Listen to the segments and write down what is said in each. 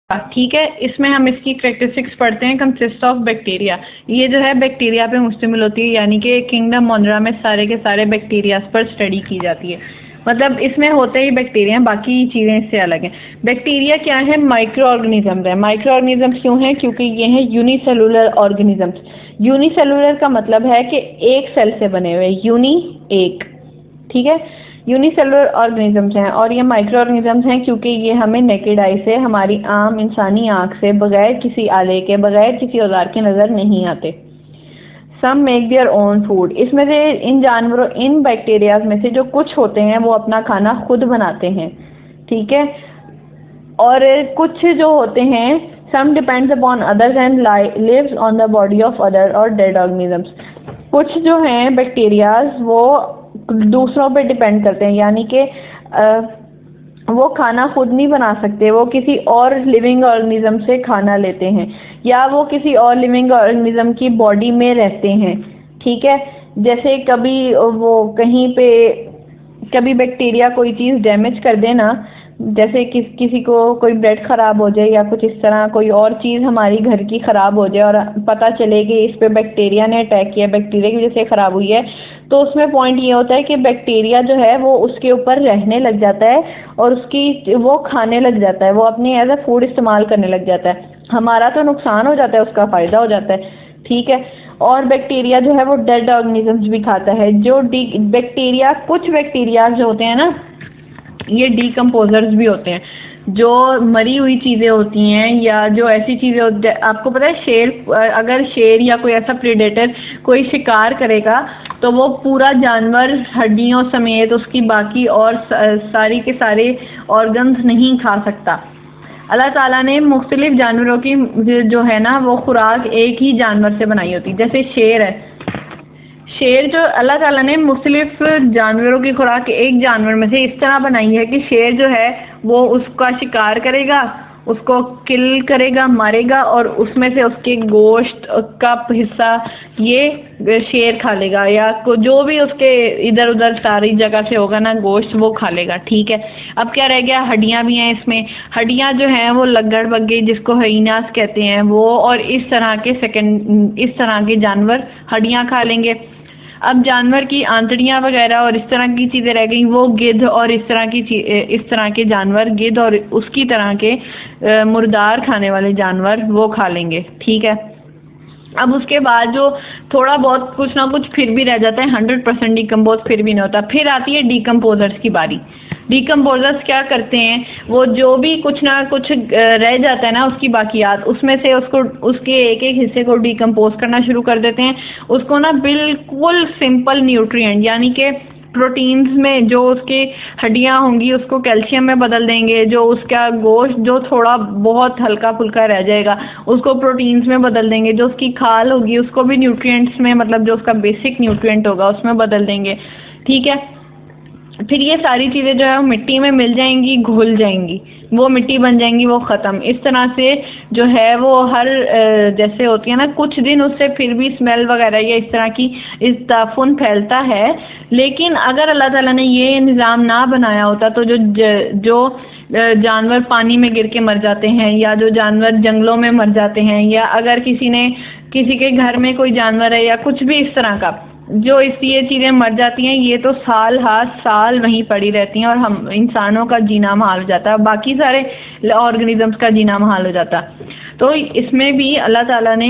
ठीक है, इसमें हम इसकी कैरेक्टरिस्टिक्स पढ़ते हैं। कंसिस्ट ऑफ बैक्टीरिया, ये जो है बैक्टीरिया पे मुश्तमिल होती है, यानी कि किंगडम मोनरा में सारे के सारे बैक्टीरिया पर स्टडी की जाती है। मतलब इसमें होते ही बैक्टीरिया, बाकी चीज़ें इससे अलग हैं। बैक्टीरिया क्या है? माइक्रो ऑर्गेनिजम्स है। माइक्रो ऑर्गेनिजम्स क्यों हैं? क्योंकि ये हैं यूनिसेलुलर ऑर्गेनिजम्स। यूनिसेलुलर का मतलब है कि एक सेल से बने हुए, यूनी एक, ठीक है, यूनिसेलुलर ऑर्गेनिजम्स हैं। और ये माइक्रो ऑर्गेनिजम्स हैं क्योंकि ये हमें नेकेड आई से, हमारी आम इंसानी आँख से, बगैर किसी आले के, बगैर किसी औजार के नज़र नहीं आते। Some make their own food, इसमें से इन जानवरों, इन बैक्टीरियाज में से जो कुछ होते हैं वो अपना खाना खुद बनाते हैं, ठीक है। और कुछ जो होते हैं, some depends upon others and lives on the body of other और डेड ऑर्गेनिजम्स। कुछ जो हैं बैक्टीरियाज वो दूसरों पे डिपेंड करते हैं, यानी कि वो खाना खुद नहीं बना सकते, वो किसी और लिविंग ऑर्गेनिज्म से खाना लेते हैं, या वो किसी और लिविंग ऑर्गेनिज्म की बॉडी में रहते हैं, ठीक है। जैसे कभी वो कहीं पे, कभी बैक्टीरिया कोई चीज़ डैमेज कर देना, जैसे किसी को कोई ब्रेड ख़राब हो जाए या कुछ इस तरह कोई और चीज़ हमारी घर की ख़राब हो जाए और पता चले कि इस पे बैक्टीरिया ने अटैक किया, बैक्टीरिया की वजह से ख़राब हुई है, तो उसमें पॉइंट ये होता है कि बैक्टीरिया जो है वो उसके ऊपर रहने लग जाता है और उसकी वो खाने लग जाता है, वो अपनी एज अ फूड इस्तेमाल करने लग जाता है। हमारा तो नुकसान हो जाता है, उसका फ़ायदा हो जाता है, ठीक है। और बैक्टीरिया जो है वो डेड ऑर्गेनिजम्स भी खाता है। जो बैक्टीरिया, कुछ बैक्टीरिया जो होते हैं ना, ये डीकम्पोजर्स भी होते हैं, जो मरी हुई चीज़ें होती हैं या जो ऐसी चीज़ें होती हैं। आपको पता है शेर, अगर शेर या कोई ऐसा प्रेडेटर कोई शिकार करेगा तो वो पूरा जानवर हड्डियों समेत उसकी बाकी और सारी के सारे ऑर्गन्स नहीं खा सकता। अल्लाह ताला ने मुख्तलिफ जानवरों की जो है ना वो खुराक एक ही जानवर से बनाई होती है। जैसे शेर है, शेर जो अल्लाह ताला ने मुख्तलिफ जानवरों की खुराक एक जानवर में से इस तरह बनाई है कि शेर जो है वो उसका शिकार करेगा, उसको किल करेगा, मारेगा और उसमें से उसके गोश्त का हिस्सा ये शेर खा लेगा, या जो भी उसके इधर उधर सारी जगह से होगा ना गोश्त वो खा लेगा, ठीक है। अब क्या रह गया? हड्डियाँ भी हैं इसमें। हड्डियाँ जो हैं वो लग्गड़ बग्गे जिसको हाइनास कहते हैं वो, और इस तरह के जानवर हड्डियाँ खा लेंगे। अब जानवर की आंतड़ियाँ वगैरह और इस तरह की चीज़ें रह गई, वो गिद्ध और इस तरह के जानवर, गिद्ध और उसकी तरह के मुर्दार खाने वाले जानवर वो खा लेंगे, ठीक है। अब उसके बाद जो थोड़ा बहुत कुछ ना कुछ फिर भी रह जाता है, 100% डिकम्पोज फिर भी नहीं होता। फिर आती है डिकम्पोजर्स की बारी। डिकम्पोजर्स क्या करते हैं? वो जो भी कुछ ना कुछ रह जाता है ना उसकी बाकियात, उसमें से उसके एक एक हिस्से को डिकम्पोज करना शुरू कर देते हैं। उसको ना बिल्कुल सिंपल न्यूट्रिएंट, यानी कि प्रोटीन्स में जो उसकी हड्डियाँ होंगी उसको कैल्शियम में बदल देंगे, जो उसका गोश्त जो थोड़ा बहुत हल्का फुल्का रह जाएगा उसको प्रोटीन्स में बदल देंगे, जो उसकी खाल होगी उसको भी न्यूट्रिएंट्स में, मतलब जो उसका बेसिक न्यूट्रिएंट होगा उसमें बदल देंगे, ठीक है। फिर ये सारी चीज़ें जो है वो मिट्टी में मिल जाएंगी, घुल जाएंगी, वो मिट्टी बन जाएंगी, वो ख़त्म। इस तरह से जो है वो हर जैसे होती है ना कुछ दिन उससे फिर भी स्मेल वगैरह या इस तरह की इस ताफुन फैलता है। लेकिन अगर अल्लाह ताला ने ये निज़ाम ना बनाया होता तो जो जानवर पानी में गिर के मर जाते हैं, या जो जानवर जंगलों में मर जाते हैं, या अगर किसी के घर में कोई जानवर है या कुछ भी इस तरह का, जो ये चीज़ें मर जाती हैं, ये तो साल हाथ साल वहीं पड़ी रहती हैं और हम इंसानों का जीना महाल हो जाता है, बाकी सारे ऑर्गेनिजम्स का जीना महाल हो जाता। तो इसमें भी अल्लाह ताला ने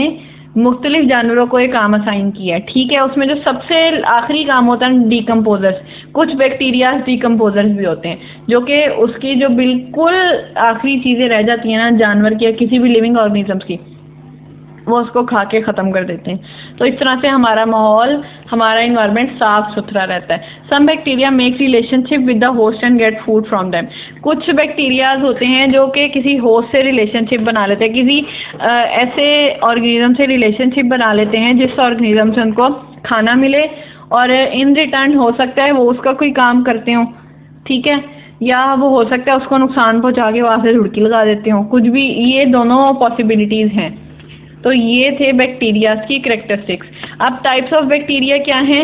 मुख्तलिफ जानवरों को एक काम असाइन किया है, ठीक है। उसमें जो सबसे आखिरी काम होता है डिकम्पोजर्स। कुछ बैक्टीरिया डिकम्पोजर्स भी होते हैं जो कि उसकी जो बिल्कुल आखिरी चीज़ें रह जाती हैं ना जानवर की या किसी भी लिविंग ऑर्गेनिजम्स की, वो उसको खा के ख़त्म कर देते हैं। तो इस तरह से हमारा माहौल, हमारा इन्वायरमेंट साफ़ सुथरा रहता है। Some bacteria make relationship with the host and get food from them. कुछ बैक्टीरियाज होते हैं जो कि किसी होस्ट से रिलेशनशिप बना लेते हैं, किसी ऐसे ऑर्गेनिज्म से रिलेशनशिप बना लेते हैं जिस ऑर्गेनिज्म से उनको खाना मिले और इन रिटर्न हो सकता है वो उसका कोई काम करते हों, ठीक है, या वो हो सकता है उसको नुकसान पहुँचा के वहाँ से झुड़की लगा देते हों, कुछ भी, ये दोनों पॉसिबिलिटीज़ हैं। तो ये थे बैक्टीरिया की कैरेक्टरिस्टिक्स। अब टाइप्स ऑफ बैक्टीरिया क्या हैं?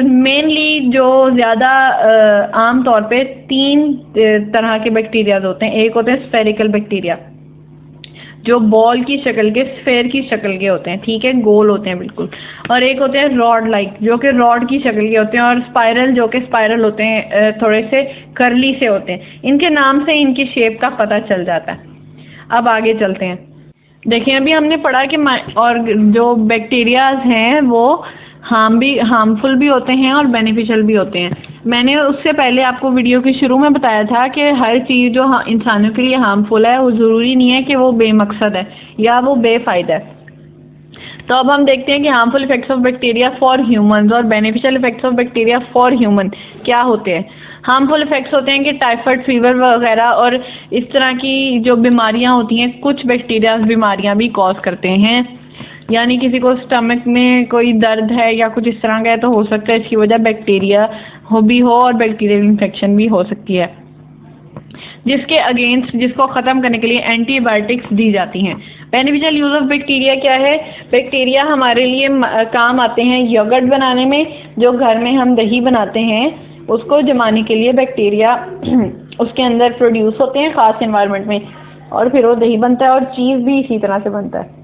मेनली जो ज़्यादा आम तौर पे 3 तरह के बैक्टीरियाज होते हैं। एक होते हैं स्फेरिकल बैक्टीरिया, जो बॉल की शक्ल के, स्फेयर की शक्ल के होते हैं, ठीक है, गोल होते हैं बिल्कुल। और एक होते हैं रॉड लाइक, जो कि रॉड की शक्ल के होते हैं, और स्पाइरल जो कि स्पाइरल होते हैं, थोड़े से कर्ली से होते हैं। इनके नाम से इनकी शेप का पता चल जाता है। अब आगे चलते हैं। देखिए अभी हमने पढ़ा कि और जो बैक्टीरियाज हैं वो हार्मफुल भी होते हैं और बेनिफिशियल भी होते हैं। मैंने उससे पहले आपको वीडियो के शुरू में बताया था कि हर चीज़ जो इंसानों के लिए हार्मफुल है वो ज़रूरी नहीं है कि वो बेमकसद है या वो बेफ़ायदा है। तो अब हम देखते हैं कि harmful effects of bacteria for humans और beneficial effects of bacteria for human क्या होते हैं। हार्मफुल इफेक्ट्स होते हैं कि टाइफाइड फीवर वगैरह और इस तरह की जो बीमारियां होती हैं, कुछ बैक्टीरिया बीमारियां भी कॉज करते हैं। यानी किसी को स्टमक में कोई दर्द है या कुछ इस तरह का है तो हो सकता है इसकी वजह बैक्टीरिया हो और बैक्टीरियल इन्फेक्शन भी हो सकती है, जिसके अगेंस्ट, जिसको ख़त्म करने के लिए एंटीबायोटिक्स दी जाती हैं। बेनिफिशियल यूज़ ऑफ बैक्टीरिया क्या है? बैक्टीरिया हमारे लिए काम आते हैं योगर्ट बनाने में। जो घर में हम दही बनाते हैं उसको जमाने के लिए बैक्टीरिया उसके अंदर प्रोड्यूस होते हैं ख़ास एनवायरनमेंट में, और फिर वो दही बनता है, और चीज़ भी इसी तरह से बनता है।